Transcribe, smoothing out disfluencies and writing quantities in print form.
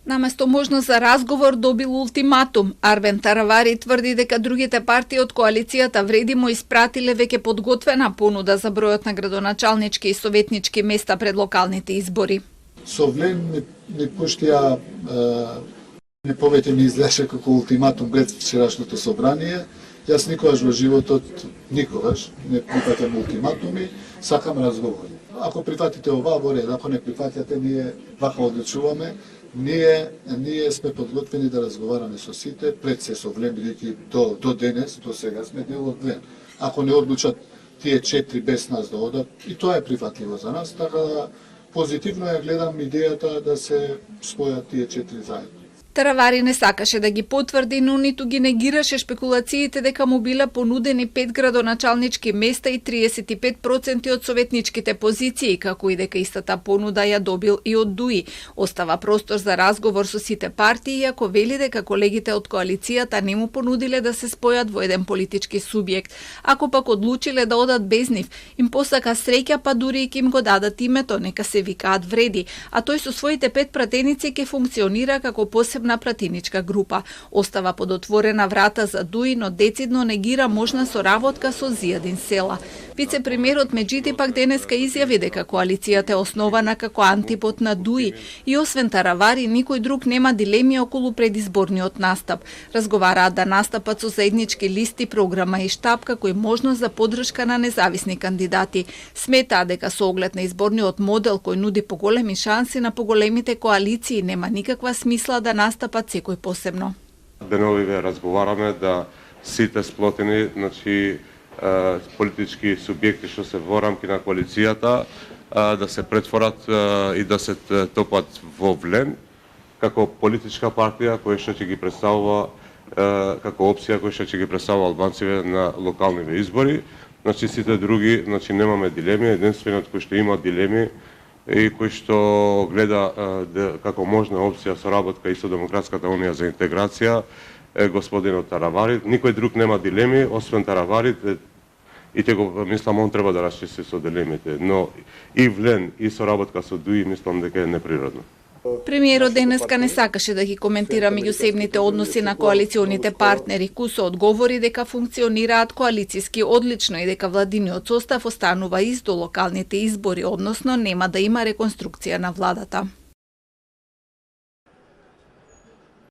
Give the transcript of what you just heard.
Наместо можност за разговор добил ултиматум. Арвен Таравари тврди дека другите партии од коалицијата вреди му испратиле веќе подготвена понуда за бројот на градоначалнички и советнички места пред локалните избори. Совлен не пуштија, не повеќе ми излеше како ултиматум пред вчерашното собрание. Јас никогаш во животот, никогаш не прифатам ултиматуми, сакам разговори. Ако прифатите ова, во ред, ако не прифатите, ние вака одлучуваме. Ние сме подготвени да разговараме со сите, пред се со Влен, бидејќи до денес, до сега сме дел од Влен. Ако не одлучат тие 4 без нас да одат, и тоа е прифатливо за нас, така да позитивно ја гледам идејата да се спојат тие 4 заедно. Таравари не сакаше да ги потврди, но ниту ги негираше шпекулациите дека му биле понудени 5 градоначалнички места и 35% од советничките позиции, како и дека истата понуда ја добил и од ДУИ. Остава простор за разговор со сите партии, иако вели дека колегите од коалицијата не му понудиле да се спојат во еден политички субјект. Ако пак одлучиле да одат без нив, им посака среќа, па дури и ќе им го дадат името, нека се викаат вреди, а тој со своите 5 пратеници ќе функционира како посебна пратеничка група. Остава под отворена врата за ДУИ, но децидно негира можна соработка со Зијадин Села. Вице-премиерот Меджиди пак денеска изјави дека коалицијата е основана како антипод на ДУИ и освен Таравари никој друг нема дилеми околу предизборниот настап. Разговараат да настапат со заеднички листи, програма и штаб како и можност за поддршка на независни кандидати. Сметаа дека со оглед на изборниот модел кој нуди поголеми шанси на поголемите коалиции нема никаква смисла да настапат секој посебно. Деновиве разговараме да сите сплотени, значи политички субјекти што се во рамки на коалицијата да се претворат и да се топат во Влен како политичка партија која што ќе ги представува како опција која што ќе ги представува албанците на локалните избори. Значи сите други, значи немаме дилеми, единствениот кој што има дилеми и кој што гледа како можна опција соработка и со Демократската унија за интеграција е господинот Таравари. Никој друг нема дилеми, освен Таравари, и ќе го мислам он треба да расчисти со дилемите, но и Влен и соработка со ДУИ мислам дека е неприродно. Премиерот денеска не сакаше да ги коментира меѓусебните односи на коалиционите партнери. Кусо одговори дека функционираат коалициски одлично и дека владиниот состав останува ист до локалните избори, односно нема да има реконструкција на владата.